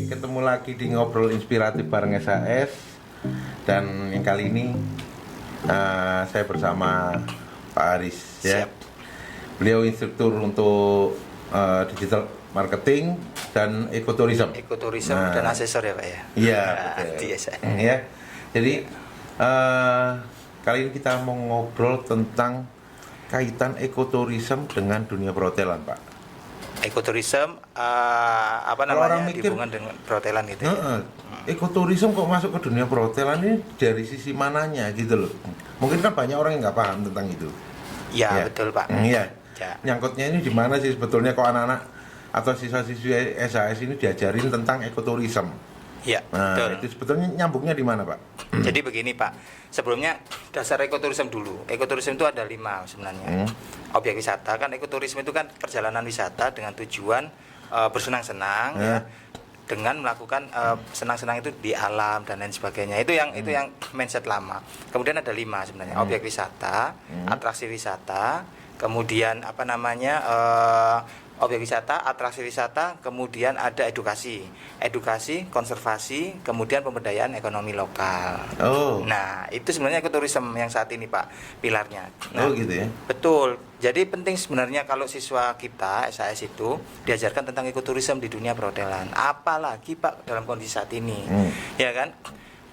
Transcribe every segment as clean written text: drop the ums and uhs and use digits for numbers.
ketemu lagi di Ngobrol Inspiratif bareng SAS. Dan yang kali ini saya bersama Pak Aris ya. Beliau instruktur untuk digital marketing dan ekoturism. Ekoturism dan asesor ya Pak ya? Iya, betul. Ya. Jadi kali ini kita mau ngobrol tentang kaitan ekoturism dengan dunia perhotelan, Pak. Ekoturism dihubungkan dengan perhotelan gitu ya? Ekoturism kok masuk ke dunia perhotelan ini dari sisi mananya gitu loh. Mungkin kan banyak orang yang nggak paham tentang itu. Ya, betul Pak. Iya. Ya. Nyangkutnya ini di mana sih sebetulnya kok anak-anak atau siswa-siswi SAS ini diajarin tentang ekoturism? Ya, nah, betul. itu sebetulnya nyambungnya di mana, Pak? Jadi begini Pak, sebelumnya dasar ekoturism dulu. Ekoturism itu ada 5 sebenarnya. Objek wisata kan, ekoturism itu kan perjalanan wisata dengan tujuan bersenang-senang ya, dengan melakukan senang-senang itu di alam dan lain sebagainya. Itu yang mindset lama. Kemudian ada 5 sebenarnya. Objek wisata, atraksi wisata, kemudian objek wisata, atraksi wisata, kemudian ada edukasi, konservasi, kemudian pemberdayaan ekonomi lokal. Nah, itu sebenarnya ekoturism yang saat ini Pak, pilarnya. Nah, gitu ya? Betul. Jadi penting sebenarnya kalau siswa kita SAS itu diajarkan tentang ekoturism di dunia perhotelan. Apalagi Pak dalam kondisi saat ini, ya kan?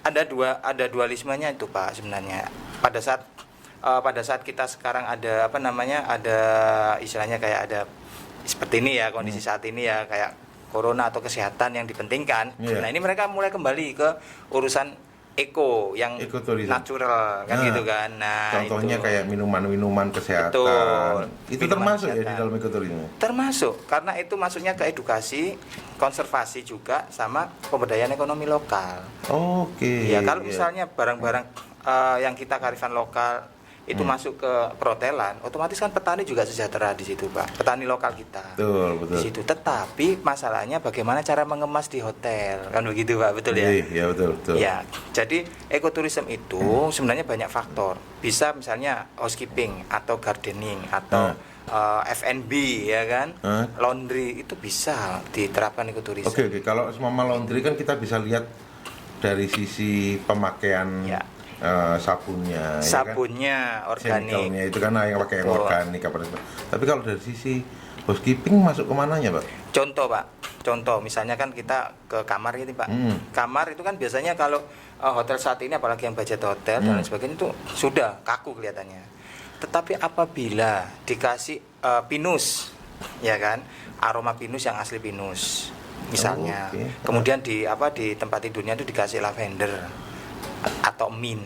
Ada dualismenya itu Pak sebenarnya. Pada saat kita sekarang ada ada istilahnya kayak ada seperti ini ya, kondisi saat ini ya, kayak corona atau kesehatan yang dipentingkan. Nah, ini mereka mulai kembali ke urusan yang natural kan gitu kan. Nah, contohnya itu kayak minuman-minuman kesehatan. Betul. Itu termasuk kesehatan. Ya di dalam ekoturism. Termasuk, karena itu masuknya ke edukasi, konservasi juga sama pemberdayaan ekonomi lokal. Ya, kalau misalnya barang-barang yang kita kearifan lokal itu masuk ke perhotelan, otomatis kan petani juga sejahtera di situ Pak, petani lokal kita. Betul. Di situ. Tetapi masalahnya bagaimana cara mengemas di hotel, kan begitu Pak, betul ya? Iya betul. Ya, jadi ekoturism itu sebenarnya banyak faktor. Bisa misalnya housekeeping atau gardening atau F&B ya kan, laundry itu bisa diterapkan ekoturism. Oke. Kalau semua laundry kan kita bisa lihat dari sisi pemakaian. Sabunnya ya kan? Organik. Itu kan yang pakai yang organik tapi kalau dari sisi housekeeping masuk ke mananya Pak? Contoh misalnya kan kita ke kamar gitu Pak. Kamar itu kan biasanya kalau hotel saat ini apalagi yang budget hotel dan lain sebagainya itu sudah kaku kelihatannya. Tetapi apabila dikasih pinus ya kan, aroma pinus yang asli pinus misalnya. Kemudian di tempat tidurnya itu dikasih lavender atau mint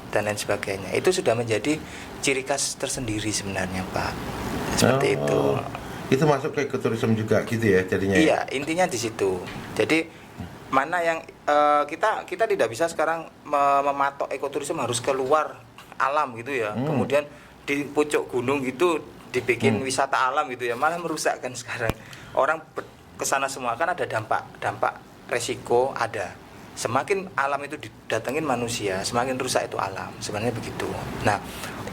dan lain sebagainya, itu sudah menjadi ciri khas tersendiri sebenarnya Pak, seperti itu. Itu masuk ke ekoturism juga gitu ya jadinya? Iya, intinya di situ. Jadi mana yang kita tidak bisa sekarang mematok ekoturism harus keluar alam gitu ya, kemudian di pucuk gunung gitu dibikin wisata alam gitu ya, malah merusakkan sekarang. Orang kesana semua kan ada dampak resiko ada. Semakin alam itu didatengin manusia, semakin rusak itu alam. Sebenarnya begitu. Nah,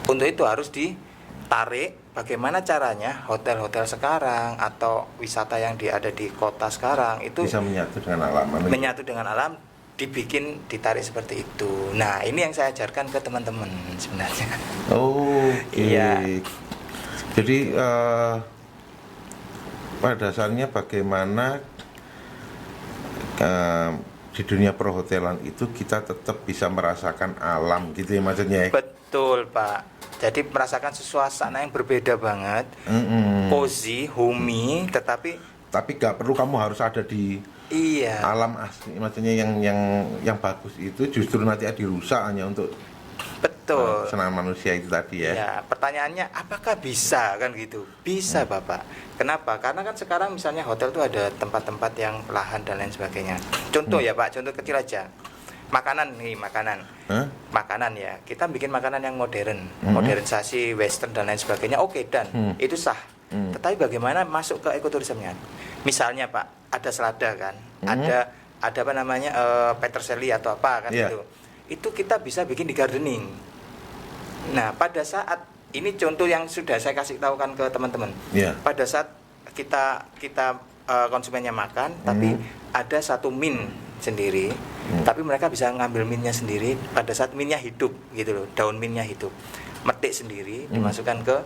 untuk itu harus ditarik bagaimana caranya hotel-hotel sekarang atau wisata yang ada di kota sekarang itu bisa menyatu dengan alam. Menyatu dengan alam, ditarik seperti itu. Nah, ini yang saya ajarkan ke teman-teman sebenarnya. Iya. Jadi pada dasarnya bagaimana di dunia perhotelan itu kita tetap bisa merasakan alam gitu ya maksudnya. Betul Pak. Jadi merasakan suasana yang berbeda banget, cozy, homey, tetapi nggak perlu kamu harus ada di alam asli. Maksudnya yang bagus itu justru nanti dirusak hanya untuk senang manusia itu tadi ya. Ya, pertanyaannya apakah bisa kan gitu? Bisa Bapak. Kenapa? Karena kan sekarang misalnya hotel itu ada tempat-tempat yang lahan dan lain sebagainya. Contoh ya Pak, contoh kecil aja. Makanan Makanan ya. Kita bikin makanan yang modern, modernisasi, western dan lain sebagainya. Oke, dan itu sah. Tetapi bagaimana masuk ke ekoturismnya? Misalnya Pak, ada selada kan, ada peterseli atau apa kan gitu. Itu kita bisa bikin di gardening. Nah, pada saat ini contoh yang sudah saya kasih tahu kan ke teman-teman. Pada saat kita konsumennya makan, tapi ada satu min sendiri, tapi mereka bisa ngambil minnya sendiri pada saat minnya hidup gitu loh, daun minnya hidup, metik sendiri, dimasukkan ke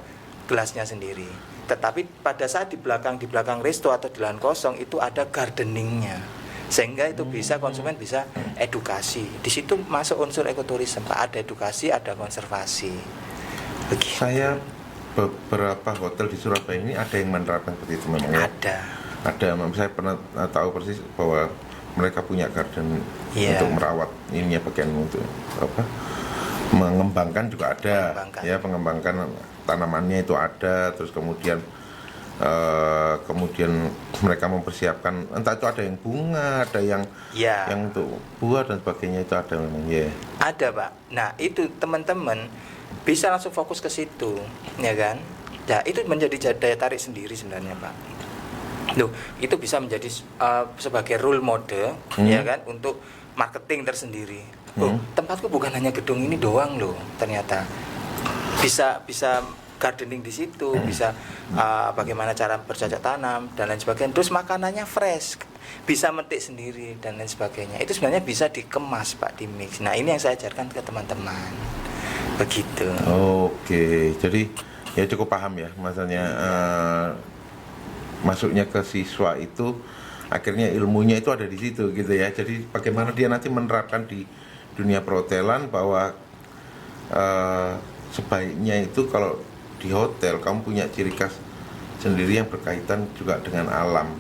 gelasnya sendiri. Tetapi pada saat di belakang resto atau di lahan kosong itu ada gardeningnya, sehingga itu bisa konsumen bisa edukasi. Di situ masuk unsur ekoturisme, Pak. Ada edukasi, ada konservasi. Begitu. Saya beberapa hotel di Surabaya ini ada yang menerapkan seperti itu memang ya. Ada, saya pernah tahu persis bahwa mereka punya garden untuk merawat ininya, bagian untuk apa? Mengembangkan juga ada, ya pengembangkan tanamannya itu ada, terus kemudian mereka mempersiapkan, entah itu ada yang bunga, ada yang untuk buah dan sebagainya, itu ada memang ya. Ada, Pak. Nah itu teman-teman bisa langsung fokus ke situ, ya kan? Ya itu menjadi daya tarik sendiri sebenarnya, Pak. Loh, itu bisa menjadi sebagai role model, ya kan, untuk marketing tersendiri. Tempatku bukan hanya gedung ini doang loh, ternyata bisa gardening di situ, bisa bagaimana cara bercocok tanam dan lain sebagainya. Terus makanannya fresh, bisa metik sendiri dan lain sebagainya. Itu sebenarnya bisa dikemas, Pak, di mix. Nah ini yang saya ajarkan ke teman-teman, begitu. Oke, jadi ya cukup paham ya, maksudnya masuknya ke siswa itu akhirnya ilmunya itu ada di situ gitu ya. Jadi bagaimana dia nanti menerapkan di dunia perhotelan bahwa sebaiknya itu kalau di hotel kamu punya ciri khas sendiri yang berkaitan juga dengan alam.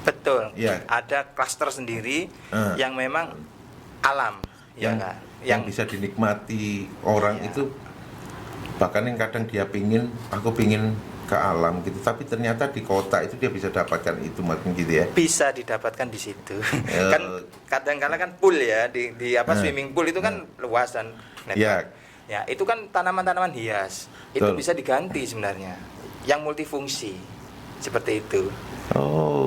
Betul. Ya. Ada klaster sendiri yang memang alam, yang bisa dinikmati orang itu, bahkan yang kadang dia aku pingin ke alam gitu, tapi ternyata di kota itu dia bisa dapatkan itu makin gitu ya. Bisa didapatkan di situ. Kan kadang-kala kan pool ya di swimming pool itu kan luas dan ya itu kan tanaman-tanaman hias. Itu bisa diganti sebenarnya yang multifungsi. Seperti itu.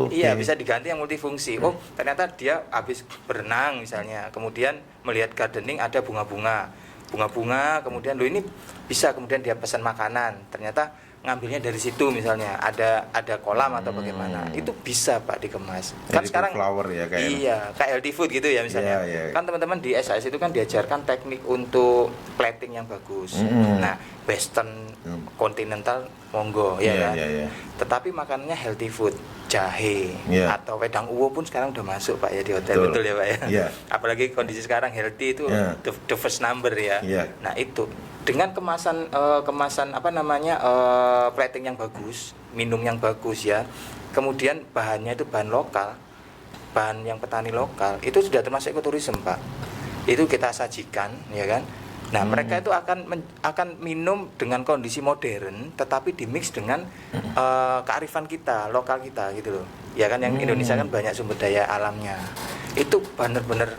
Iya, bisa diganti yang multifungsi. Oh, ternyata dia habis berenang misalnya, kemudian melihat gardening ada bunga-bunga, kemudian ini bisa kemudian dia pesan makanan. Ternyata ngambilnya dari situ misalnya, ada kolam atau bagaimana. Itu bisa, Pak, dikemas. Kan sekarang flower ya kayak. Iya, kayak healthy food gitu ya misalnya. Kan teman-teman di SAS itu kan diajarkan teknik untuk plating yang bagus. Nah, western, continental monggo kan. Tetapi makanannya healthy food, jahe atau wedang uwo pun sekarang udah masuk, Pak, ya di hotel. Betul ya, Pak ya. Apalagi kondisi sekarang healthy itu the first number ya. Nah, itu dengan kemasan plating yang bagus, minum yang bagus ya. Kemudian bahannya itu bahan lokal, bahan yang petani lokal, itu sudah termasuk ekoturisme, Pak. Itu kita sajikan, ya kan. Nah, mereka itu akan minum dengan kondisi modern, tetapi dimix dengan kearifan kita, lokal kita gitu loh. Ya kan, yang Indonesia kan banyak sumber daya alamnya. Itu benar-benar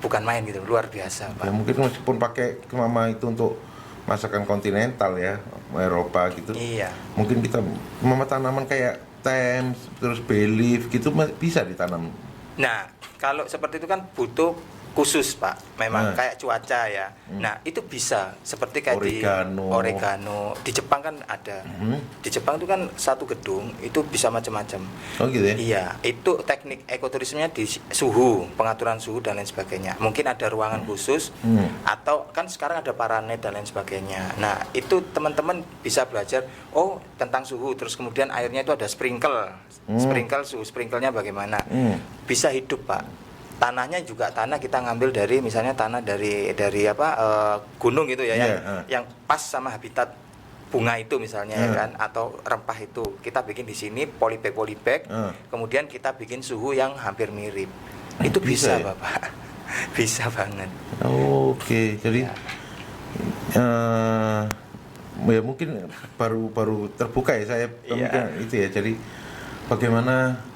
bukan main gitu, luar biasa, Pak. Ya, mungkin meskipun pakai kemama itu untuk masakan kontinental ya, Eropa gitu. Iya. Mungkin kita tanaman kayak thyme, terus bay leaf gitu bisa ditanam. Nah, kalau seperti itu kan butuh khusus, Pak, memang kayak cuaca ya. Nah, itu bisa seperti kayak oregano. Di Jepang kan ada. Di Jepang itu kan satu gedung itu bisa macam-macam. Oh gitu ya? Iya, itu teknik ekoturismenya di suhu, pengaturan suhu dan lain sebagainya. Mungkin ada ruangan khusus atau kan sekarang ada paranet dan lain sebagainya. Nah, itu teman-teman bisa belajar tentang suhu, terus kemudian airnya itu ada sprinkle. Suhu sprinklenya bagaimana? Bisa hidup, Pak. Tanahnya juga tanah kita ngambil dari misalnya tanah dari gunung gitu ya, yang pas sama habitat bunga itu misalnya ya kan, atau rempah itu kita bikin di sini polybag, kemudian kita bikin suhu yang hampir mirip. Itu bisa ya? Bapak. Bisa banget. Oke, jadi ya mungkin baru terbuka ya saya pemikiran itu ya. Jadi bagaimana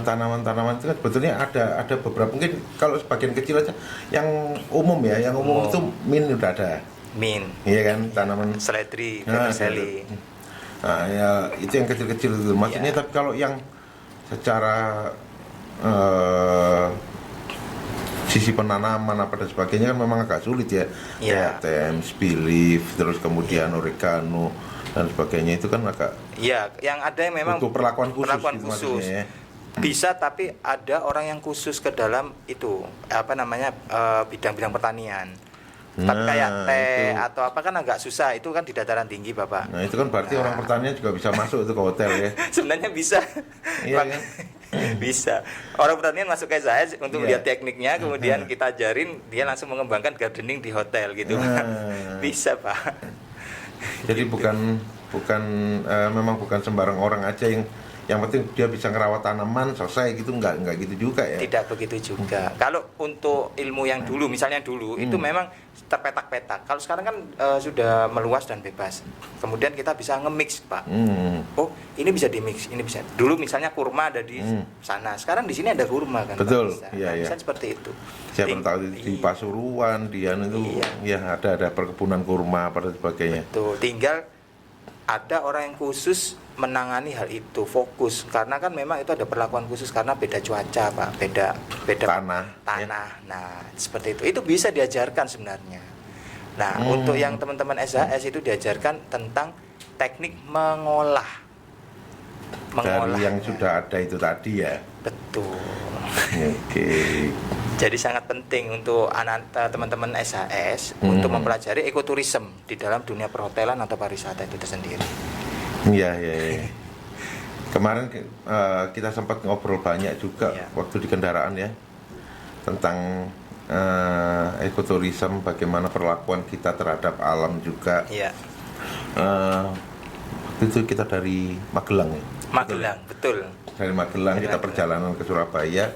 tanaman-tanaman itu kan sebetulnya ada beberapa, mungkin kalau sebagian kecil aja yang umum itu mint udah ada. Mint. Iya kan, tanaman seledri, vermicelli. Nah, ya itu yang kecil-kecil itu. Maksudnya tapi kalau yang secara sisi penanaman apa dan sebagainya kan memang agak sulit ya. Iya. Kayak Thames, Bay Leaf, terus kemudian oregano dan sebagainya itu kan agak Iya, yang ada yang memang butuh perlakuan khusus perlakuan gitu khusus. maksudnya ya. Bisa, tapi ada orang yang khusus ke dalam itu apa namanya bidang-bidang pertanian. Tapi kayak teh itu. atau apa kan agak susah, itu kan di dataran tinggi Bapak. Nah, itu kan berarti orang pertanian juga bisa masuk itu ke hotel ya. Sebenarnya bisa. Iya kan? Bisa. Orang pertanian masuk ke SAS untuk Iya. lihat tekniknya, kemudian kita ajarin, dia langsung mengembangkan gardening di hotel gitu. Bisa, Pak. Jadi bukan memang bukan sembarang orang aja yang penting dia bisa ngerawat tanaman selesai gitu, nggak gitu juga ya. Tidak begitu juga. Kalau untuk ilmu yang dulu, misalnya dulu itu memang terpetak-petak. Kalau sekarang kan sudah meluas dan bebas. Kemudian kita bisa nge-mix, Pak. Oh, ini bisa di-mix, ini bisa. Dulu misalnya kurma ada di sana. Sekarang di sini ada kurma kan. Betul. Pak, bisa. Iya, iya. Bisa seperti itu. Siapa tahu di Pasuruan, di itu ya ada perkebunan kurma pada sebagainya. Tuh, tinggal ada orang yang khusus menangani hal itu, fokus, karena kan memang itu ada perlakuan khusus karena beda cuaca Pak, beda Tanah, ya. Nah seperti itu bisa diajarkan sebenarnya. Nah untuk yang teman-teman SAS itu diajarkan tentang teknik mengolah Dari yang sudah ada itu tadi ya. betul. Oke. Jadi sangat penting untuk teman-teman SAS untuk mempelajari ekoturism di dalam dunia perhotelan atau pariwisata itu tersendiri. Iya. Kemarin kita sempat ngobrol banyak juga waktu di kendaraan ya tentang ekoturism, bagaimana perlakuan kita terhadap alam juga. Iya. Waktu itu kita dari Magelang ya. Magelang, betul. Dari Magelang kita perjalanan ke Surabaya,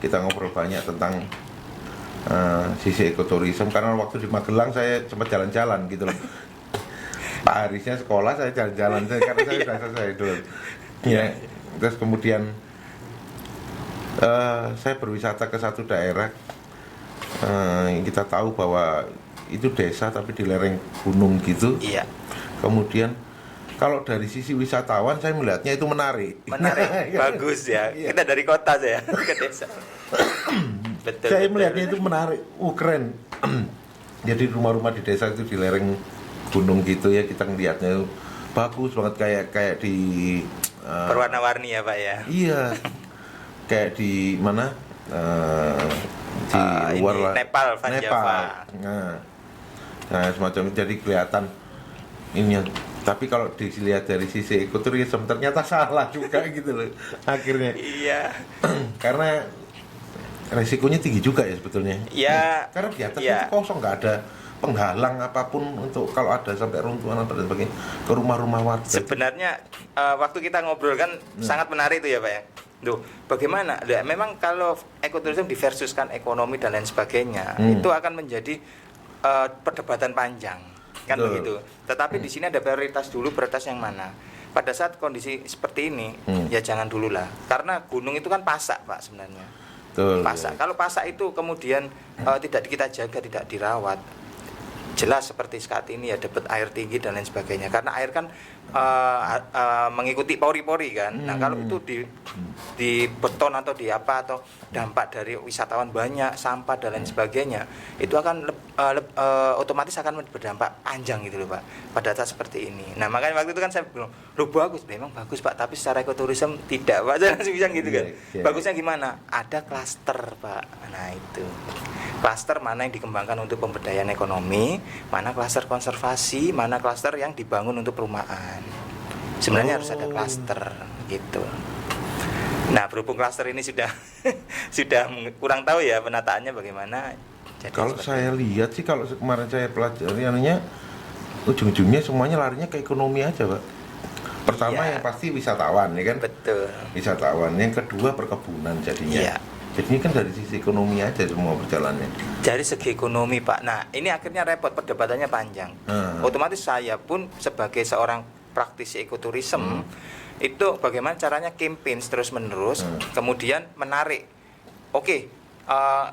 kita ngobrol banyak tentang sisi ekoturism karena waktu di Magelang saya sempat jalan-jalan gitu loh. Pak Harisnya sekolah, saya jalan-jalan karena saya sudah selesai dulu. Ya, terus kemudian saya berwisata ke satu daerah. Kita tahu bahwa itu desa tapi di lereng gunung gitu. Iya. Kemudian kalau dari sisi wisatawan saya melihatnya itu menarik. Bagus ya. Iya. Kita dari kota saya ke desa. Betul. Saya betul. melihatnya itu menarik. Keren. Jadi rumah-rumah di desa itu di lereng gunung gitu ya, kita ngelihatnya bagus banget kayak di berwarna-warni ya Pak ya. Iya. Kayak di mana? Di luar ini lah. Nepal, Van Java. Nah, semacam jadi kelihatan ini. Tapi kalau dilihat dari sisi ekoturism ternyata salah juga gitu loh akhirnya. Iya. Karena resikonya tinggi juga ya sebetulnya. Ya. Karena di atas ya. itu kosong, nggak ada penghalang apapun untuk kalau ada sampai runtuhan atau dan sebagainya ke rumah-rumah warga. Sebenarnya waktu kita ngobrol kan sangat menarik itu ya Pak ya. Duh, bagaimana? Memang kalau ekoturism diversuskan ekonomi dan lain sebagainya, itu akan menjadi perdebatan panjang. Kan begitu. Tetapi di sini ada prioritas dulu, prioritas yang mana? Pada saat kondisi seperti ini, ya jangan dulu lah. Karena gunung itu kan pasak Pak sebenarnya. Pasak. Kalau pasak itu kemudian tidak kita jaga, tidak dirawat, jelas seperti saat ini ya dapat air tinggi dan lain sebagainya. Karena air kan mengikuti pori-pori kan. Nah kalau itu di beton atau di apa atau dampak dari wisatawan banyak sampah dan lain sebagainya, itu akan otomatis akan berdampak panjang gitu loh Pak pada saat seperti ini. Nah makanya waktu itu kan saya bilang, loh bagus, memang bagus Pak, tapi secara ekoturism tidak Pak. Saya langsung bilang gitu kan. Bagusnya gimana? Ada klaster Pak. Nah itu klaster mana yang dikembangkan untuk pemberdayaan ekonomi, mana klaster konservasi, mana klaster yang dibangun untuk perumahan. Sebenarnya harus ada klaster gitu. Nah berhubung klaster ini sudah kurang tahu ya penataannya bagaimana. Jadi kalau saya lihat sih, kalau kemarin saya pelajari anunya, ujung-ujungnya semuanya larinya ke ekonomi aja Pak. Pertama yang pasti wisatawan ya kan. Betul. Wisatawan, yang kedua perkebunan jadinya. Iya. Jadi ini kan dari sisi ekonomi aja semua berjalannya. Dari segi ekonomi Pak. Nah ini akhirnya repot, perdebatannya panjang. Otomatis saya pun sebagai seorang praktisi ekoturism itu bagaimana caranya campaign terus menerus, kemudian menarik. Oke,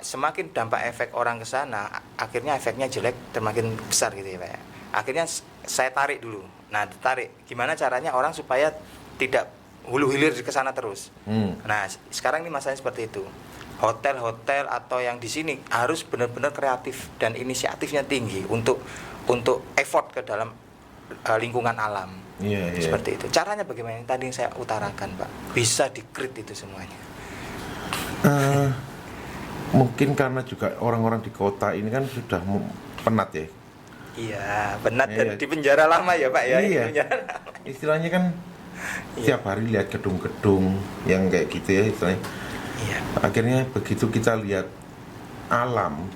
semakin dampak efek orang ke sana, akhirnya efeknya jelek semakin besar gitu ya Pak ya. Akhirnya saya tarik dulu. Nah ditarik, gimana caranya orang supaya tidak hulu hilir ke sana terus. Nah sekarang ini masalahnya seperti itu. hotel-hotel atau yang di sini harus benar-benar kreatif dan inisiatifnya tinggi untuk effort ke dalam lingkungan alam. Iya, iya. Seperti itu. Caranya bagaimana? Yang tadi yang saya utarakan, Pak. Bisa di-create itu semuanya. Mungkin karena juga orang-orang di kota ini kan sudah penat ya. Iya, benar. Iya. Di penjara lama ya, Pak ya. Iya. Di penjara lama. Istilahnya kan Iya. tiap hari lihat gedung-gedung yang kayak gitu ya istilahnya. Iya. Akhirnya begitu kita lihat alam,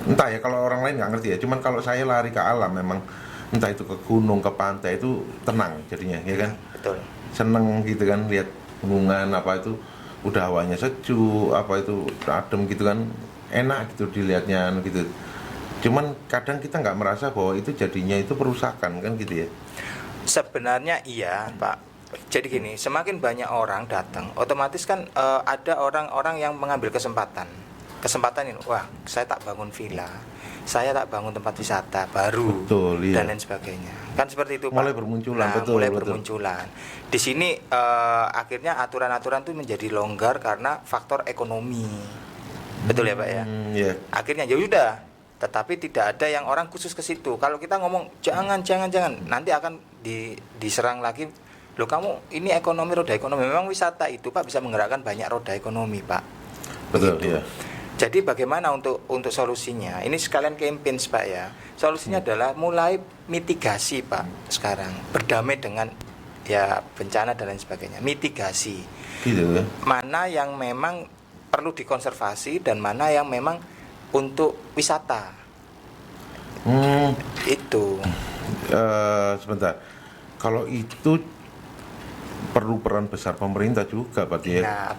entah ya kalau orang lain nggak ngerti ya. Cuman kalau saya lari ke alam memang entah itu ke gunung, ke pantai itu tenang jadinya, ya kan? Betul. Seneng gitu kan lihat gunungan apa itu udah hawanya sejuk, apa itu adem gitu kan, enak gitu dilihatnya gitu. Cuman kadang kita nggak merasa bahwa itu jadinya itu perusakan kan gitu ya. Sebenarnya iya, Pak. Jadi gini, semakin banyak orang datang, otomatis kan ada orang-orang yang mengambil kesempatan. Kesempatan ini, wah, saya tak bangun villa, saya tak bangun tempat wisata baru, Betul, iya. dan lain sebagainya. Kan seperti itu, Pak. Mulai bermunculan, Nah, betul, mulai betul. bermunculan. Di sini akhirnya aturan-aturan itu menjadi longgar karena faktor ekonomi. Betul ya, Pak ya? Iya. Akhirnya ya udah, tetapi tidak ada yang orang khusus ke situ. Kalau kita ngomong jangan, nanti akan diserang lagi. Loh, kamu ini ekonomi, roda ekonomi. Memang wisata itu, Pak, bisa menggerakkan banyak roda ekonomi, Pak. Betul, Begitu. iya. Jadi bagaimana untuk solusinya? Ini sekalian campaign, Pak ya. Solusinya adalah mulai mitigasi, Pak. Sekarang berdamai dengan ya bencana dan lain sebagainya. Mitigasi. Gitu ya. Mana yang memang perlu dikonservasi dan mana yang memang untuk wisata. Itu. Sebentar. Kalau itu perlu peran besar pemerintah juga, Pak ya. Nah,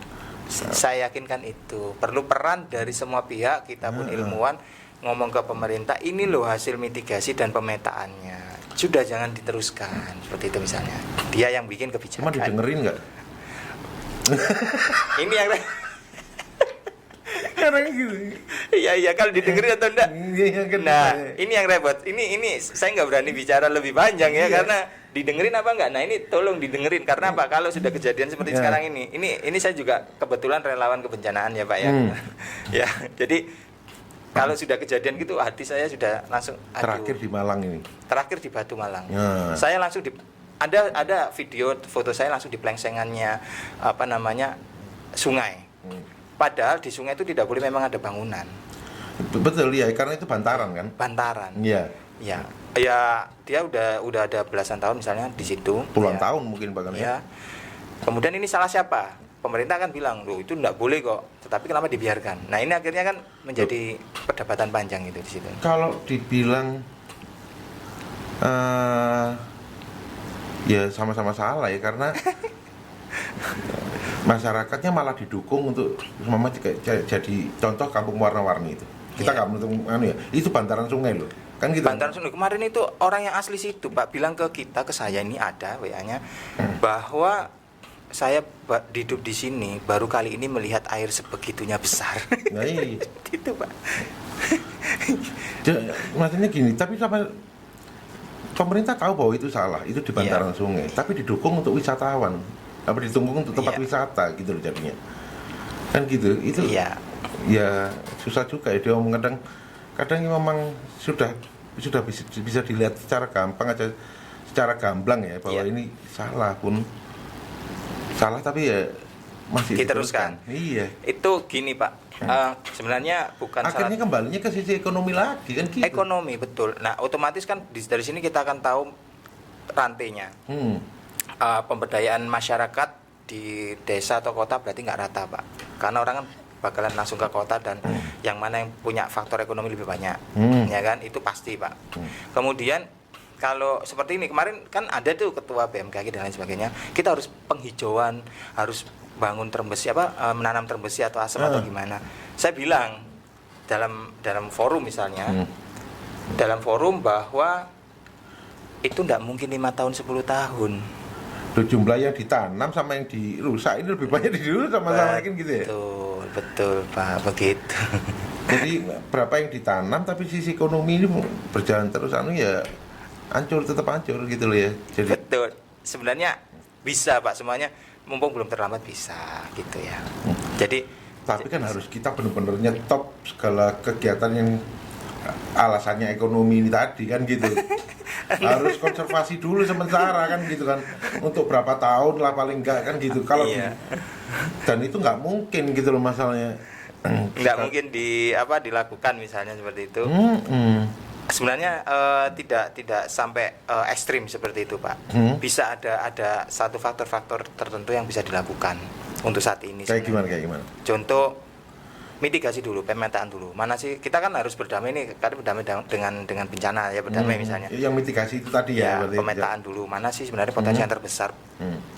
saya yakinkan itu perlu peran dari semua pihak. Kita pun ilmuwan ngomong ke pemerintah, ini loh hasil mitigasi dan pemetaannya. Sudah, jangan diteruskan seperti itu misalnya. Dia yang bikin kebijakan. Cuma didengerin nggak? Ini yang Karena gitu. iya kalau didengerin atau enggak. Iya, kan. Nah, ini yang repot. Ini saya nggak berani bicara lebih panjang ya, Iya. karena didengerin apa enggak. Nah, ini tolong didengerin karena apa? Kalau sudah kejadian seperti Ya. sekarang ini saya juga kebetulan relawan kebencanaan ya, Pak ya. Ya, jadi kalau sudah kejadian gitu hati saya sudah langsung Terakhir di Malang ini. terakhir di Batu Malang. Ya. Saya langsung ada video foto saya langsung di plengsengannya sungai. Padahal di sungai itu tidak boleh memang ada bangunan. Betul ya, karena itu bantaran kan. Bantaran. Iya. Ya, dia udah ada belasan tahun misalnya di situ. Puluhan Ya. tahun mungkin bahkan ya. Ya. Kemudian ini salah siapa? Pemerintah kan bilang, loh itu enggak boleh kok. Tetapi kenapa dibiarkan? Nah, ini akhirnya kan menjadi perdebatan panjang itu di situ. Kalau dibilang ya sama-sama salah ya, karena masyarakatnya malah didukung untuk jadi contoh kampung warna-warni itu. Kita nggak menutup ya. Itu bantaran sungai loh. Kan gitu. Bantaran Sungai kemarin itu orang yang asli situ, Pak, bilang ke kita, ke saya ini ada WA-nya bahwa saya hidup di sini baru kali ini melihat air sebegitunya besar. Nah, iya. Itu, Pak. Maksudnya gini, tapi sama pemerintah tahu bahwa itu salah, itu di bantaran sungai, tapi didukung untuk wisatawan, apa didukung untuk tempat wisata gitu loh jadinya. Kan gitu. Itu Iya. ya susah juga ya, dia kadang memang sudah bisa dilihat secara gampang aja, secara gamblang ya bahwa ini salah tapi ya masih diteruskan. Iya. Itu gini, Pak. Sebenarnya bukan Akhirnya kembalinya ke sisi ekonomi lagi kan gitu. ekonomi, betul. Nah, otomatis kan dari sini kita akan tahu rantainya. Pemberdayaan masyarakat di desa atau kota berarti nggak rata, Pak. Karena orang kan bakalan langsung ke kota dan yang mana yang punya faktor ekonomi lebih banyak, ya kan? Itu pasti, Pak. Kemudian kalau seperti ini kemarin kan ada tuh ketua BMKG dan lain sebagainya. Kita harus penghijauan, harus bangun terumbu besi menanam terumbu besi atau asam atau gimana. Saya bilang dalam forum misalnya, dalam forum bahwa itu tidak mungkin 5 tahun 10 tahun. Tuh, jumlah yang ditanam sama yang dirusak ini lebih banyak dirusak sama kan gitu ya. Betul Pak, begitu. Jadi berapa yang ditanam tapi sisi ekonomi ini berjalan terus ya tetap hancur gitu loh ya. Jadi betul. Sebenarnya bisa, Pak, semuanya mumpung belum terlambat bisa gitu ya. Jadi Tapi kan harus kita benar-benar nyetop segala kegiatan yang alasannya ekonomi ini tadi kan gitu. Harus konservasi dulu sementara kan gitu kan. Untuk berapa tahun lah paling enggak kan gitu. Kalau Iya. dan itu nggak mungkin gitu loh masalahnya. Nggak mungkin dilakukan misalnya seperti itu. Sebenarnya tidak sampai ekstrim seperti itu, Pak. Bisa ada satu faktor-faktor tertentu yang bisa dilakukan untuk saat ini. Kayak sebenarnya. gimana? Contoh mitigasi dulu, pemetaan dulu. Mana sih kita kan harus berdamai nih, kan berdamai dengan bencana ya, berdamai misalnya. Yang mitigasi itu tadi ya, berarti pemetaan dulu. Mana sih sebenarnya potensi yang terbesar?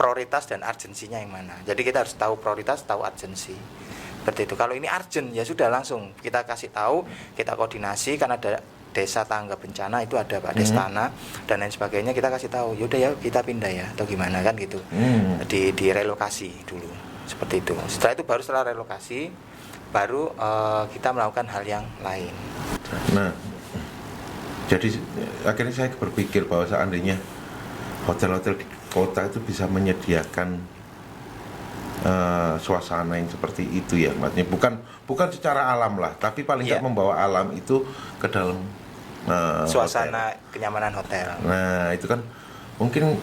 Prioritas dan urgensinya yang mana? Jadi kita harus tahu prioritas, tahu urgensi. Seperti itu. Kalau ini urgent ya sudah langsung kita kasih tahu, kita koordinasi karena ada desa tangga bencana itu ada Pak Destana dan lain sebagainya, kita kasih tahu. Yaudah ya kita pindah ya atau gimana kan gitu. Di relokasi dulu. Seperti itu. Setelah relokasi baru kita melakukan hal yang lain. Nah, jadi akhirnya saya berpikir bahwa seandainya hotel-hotel di kota itu bisa menyediakan suasana yang seperti itu ya, maksudnya bukan secara alam lah, tapi paling nggak membawa alam itu ke dalam suasana hotel. Kenyamanan hotel. Nah itu kan mungkin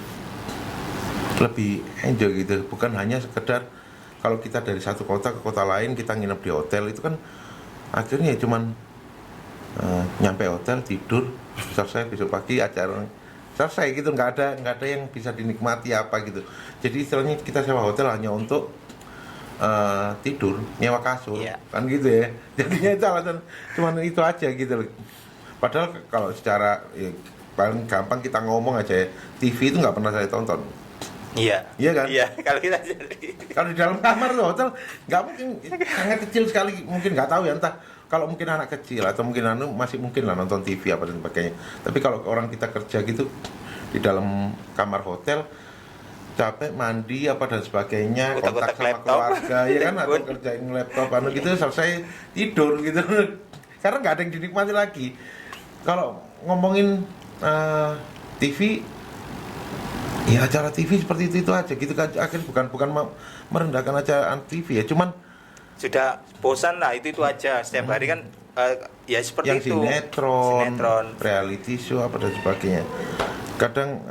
lebih enjoy gitu, bukan hanya sekedar kalau kita dari satu kota ke kota lain kita nginep di hotel, itu kan akhirnya cuman nyampe hotel tidur selesai, besok pagi acara selesai gitu, nggak ada yang bisa dinikmati apa gitu. Jadi istilahnya kita sewa hotel hanya untuk tidur, nyewa kasur, kan gitu ya. Jadinya itu alasan cuman itu aja gitu loh. Padahal kalau secara paling gampang kita ngomong aja ya, TV itu nggak pernah saya tonton. Iya kan? Iya, kalau kita kalau di dalam kamar tuh hotel nggak mungkin, sangat kecil sekali, mungkin nggak tahu ya, entah kalau mungkin anak kecil atau mungkin masih mungkin lah nonton TV apa dan sebagainya. Tapi kalau orang kita kerja gitu di dalam kamar hotel, capek mandi apa dan sebagainya, kontak sama laptop, keluarga ya kan, atau kerjain laptop gitu, selesai tidur gitu. Karena nggak ada yang dinikmati lagi. Kalau ngomongin TV, ya acara TV seperti itu aja gitu kan. Akhirnya bukan merendahkan acara TV ya, cuman sudah bosan lah itu aja setiap hari kan ya seperti yang itu. Sinetron, reality show apa dan sebagainya. Kadang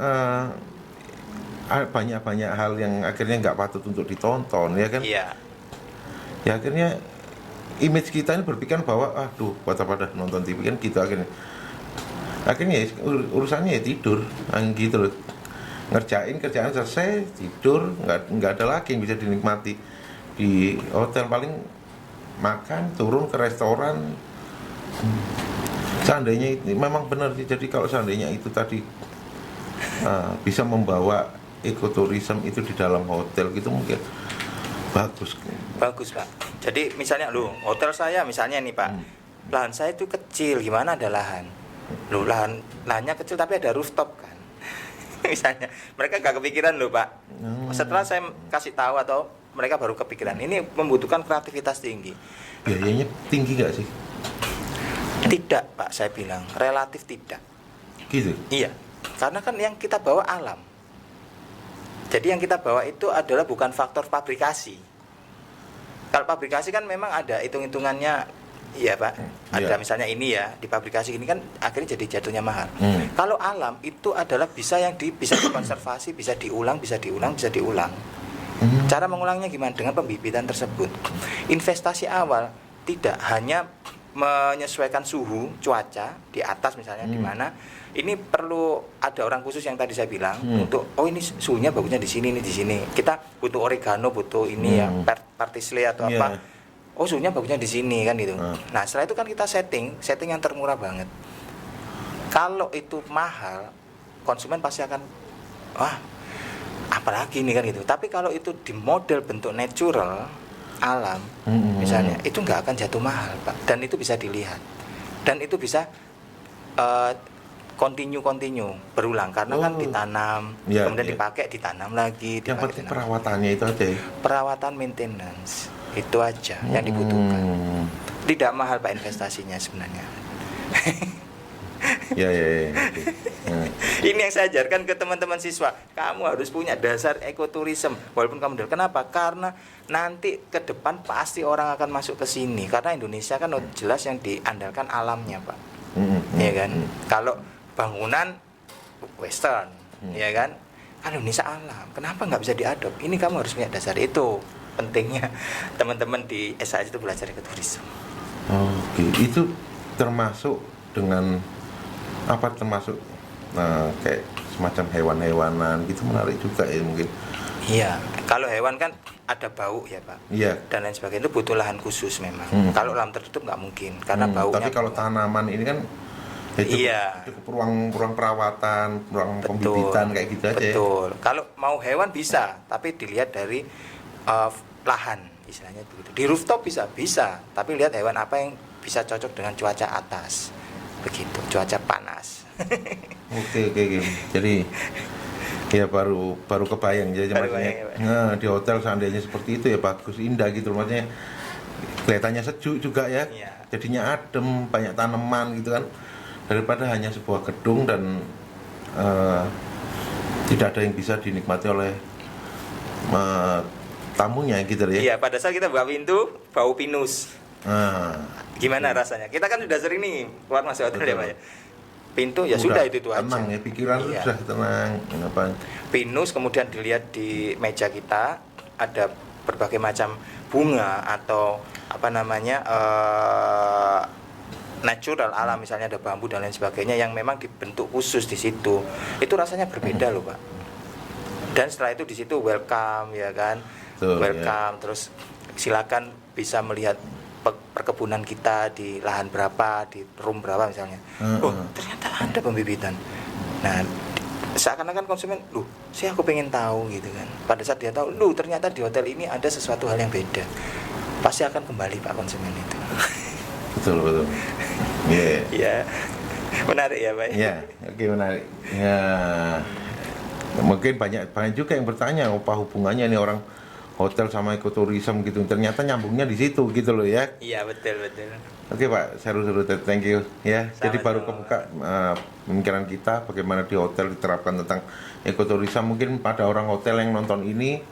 banyak hal yang akhirnya nggak patut untuk ditonton ya kan. Iya. Ya akhirnya image kita ini berpikiran bahwa aduh buat apa dah nonton TV kan gitu, akhirnya ya, urusannya ya tidur gitu loh. Ngerjain kerjaan selesai tidur, nggak ada lagi yang bisa dinikmati di hotel. Paling makan, turun ke restoran. Seandainya itu memang benar sih, jadi kalau seandainya itu tadi bisa membawa ekoturism itu di dalam hotel gitu, mungkin bagus Pak. Jadi misalnya hotel saya misalnya nih Pak, lahan saya itu kecil, gimana ada lahan? Lahannya kecil tapi ada rooftop kan. Misalnya mereka gak kepikiran Pak. Setelah saya kasih tahu atau mereka baru kepikiran, ini membutuhkan kreativitas tinggi. Biayanya tinggi gak sih? Tidak Pak, saya bilang relatif tidak. Gitu? Iya, karena kan yang kita bawa alam. Jadi yang kita bawa itu adalah bukan faktor pabrikasi. Kalau pabrikasi kan memang ada hitung-hitungannya, iya Pak. Ada misalnya ini ya, di pabrikasi ini kan akhirnya jadi jatuhnya mahal. Kalau alam itu adalah bisa dikonservasi, bisa diulang. Cara mengulangnya gimana? Dengan pembibitan tersebut. Investasi awal tidak hanya menyesuaikan suhu cuaca di atas misalnya di mana. Ini perlu ada orang khusus yang tadi saya bilang untuk ini suhunya bagusnya di sini nih, di sini. Kita butuh oregano, butuh ini ya parsley atau apa. Oh suhunya bagusnya di sini kan gitu. Nah setelah itu kan kita setting yang termurah banget. Kalau itu mahal, konsumen pasti akan apalagi ini kan gitu. Tapi kalau itu di model bentuk natural alam misalnya, itu nggak akan jatuh mahal Pak. Dan itu bisa dilihat. Dan itu bisa continue berulang karena kan ditanam, kemudian dipakai, ditanam lagi. Yang penting perawatannya itu aja. Perawatan maintenance itu aja yang dibutuhkan. Tidak mahal Pak investasinya sebenarnya. Ya. Ini yang saya ajarkan ke teman-teman siswa. Kamu harus punya dasar ekoturism. Walaupun kamu kenapa? Karena nanti ke depan pasti orang akan masuk ke sini. Karena Indonesia kan jelas yang diandalkan alamnya, Pak. Ya kan? Kalau bangunan Western, ya kan? Kalau Indonesia alam, kenapa nggak bisa diadop? Ini kamu harus punya dasar itu. Pentingnya teman-teman di SAS itu belajar ekoturism. Oke, itu termasuk dengan apa termasuk kayak semacam hewan-hewanan gitu menarik juga ya mungkin. Iya, kalau hewan kan ada bau ya Pak. Iya. Dan lain sebagainya itu butuh lahan khusus memang. Kalau lahan tertutup nggak mungkin karena baunya. Tapi kalau tanaman ini kan iya. Cukup ruang perawatan, ruang pembibitan kayak gitu aja. Betul. Kalau mau hewan bisa, tapi dilihat dari lahan istilahnya begitu. Di rooftop bisa, tapi lihat hewan apa yang bisa cocok dengan cuaca atas. Begitu, cuaca panas. Oke. Jadi ya baru kebayang jadi maksudnya di hotel seandainya seperti itu ya bagus, indah gitu maksudnya. Kelihatannya sejuk juga ya. Iya. Jadinya adem, banyak tanaman gitu kan. Daripada hanya sebuah gedung dan tidak ada yang bisa dinikmati oleh tamunya gitu ya. Iya, pada saat kita buka pintu bau pinus. Gimana rasanya? Kita kan sudah sering nih keluar masuk hotel ya Pak ya. Pintu ya sudah itu aja. Tenang ya, pikiran sudah tenang. Apa? Pinus, kemudian dilihat di meja kita ada berbagai macam bunga atau apa namanya natural alam, misalnya ada bambu dan lain sebagainya yang memang dibentuk khusus di situ. Itu rasanya berbeda loh Pak. Dan setelah itu di situ welcome ya kan. Welcome, terus silakan bisa melihat perkebunan kita di lahan berapa, di room berapa misalnya. Oh, ternyata ada pembibitan. Nah, seakan-akan konsumen, aku pengen tahu gitu kan. Pada saat dia tahu, ternyata di hotel ini ada sesuatu hal yang beda. Pasti akan kembali Pak konsumen itu. Betul. Iya. Ya. Menarik ya, Pak. Iya, oke menarik. Ya. Mungkin banyak juga yang bertanya apa hubungannya nih orang hotel sama ekoturism gitu. Ternyata nyambungnya di situ gitu loh ya. Iya, betul. Oke Pak, seru-seru, thank you ya. Sama-sama. Jadi baru kebuka pemikiran kita bagaimana di hotel diterapkan tentang ekoturism. Mungkin pada orang hotel yang nonton ini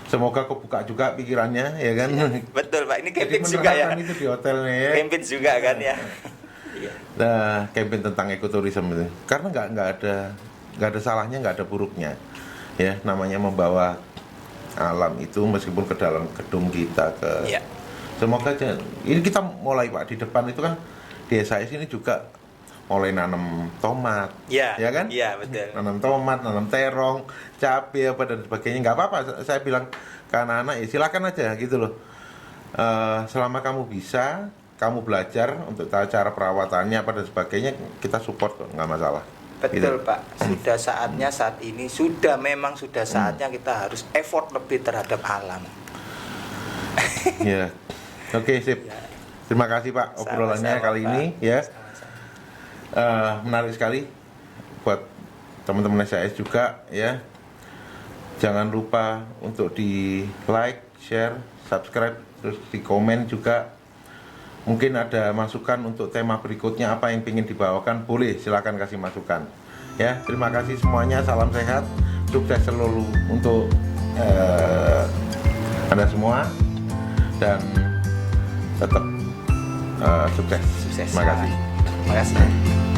semoga kebuka juga pikirannya ya kan. Betul Pak, ini campaign Jadi juga ya. itu di hotelnya ya. Campaign juga kan ya. Nah, campaign tentang ekoturism itu. Karena nggak ada salahnya, nggak ada buruknya. Ya, namanya membawa alam itu meskipun ke dalam gedung kita ke. Iya. Semoga aja. Ini kita mulai Pak di depan itu kan di SAS ini juga mulai nanam tomat. Iya. Ya kan? Iya, betul. Nanam tomat, nanam terong, cabai apa dan sebagainya. Nggak apa-apa. Saya bilang ke anak-anak ya silakan aja gitu loh. Selama kamu bisa, kamu belajar untuk cara perawatannya apa dan sebagainya, kita support kok, nggak masalah. Betul gitu. Pak, sudah saatnya saat ini sudah saatnya kita harus effort lebih terhadap alam. Ya, oke sip. Ya. Terima kasih Pak obrolannya Sama-sama, kali Pak. ini ya. Sama-sama. Menarik sekali buat teman-teman SAS juga ya. Jangan lupa untuk di like, share, subscribe, terus di komen juga. Mungkin ada masukan untuk tema berikutnya apa yang ingin dibawakan, boleh silakan kasih masukan. Ya, terima kasih semuanya, salam sehat, sukses selalu untuk Anda semua dan tetap sukses. Sukses. Terima kasih. Terima kasih.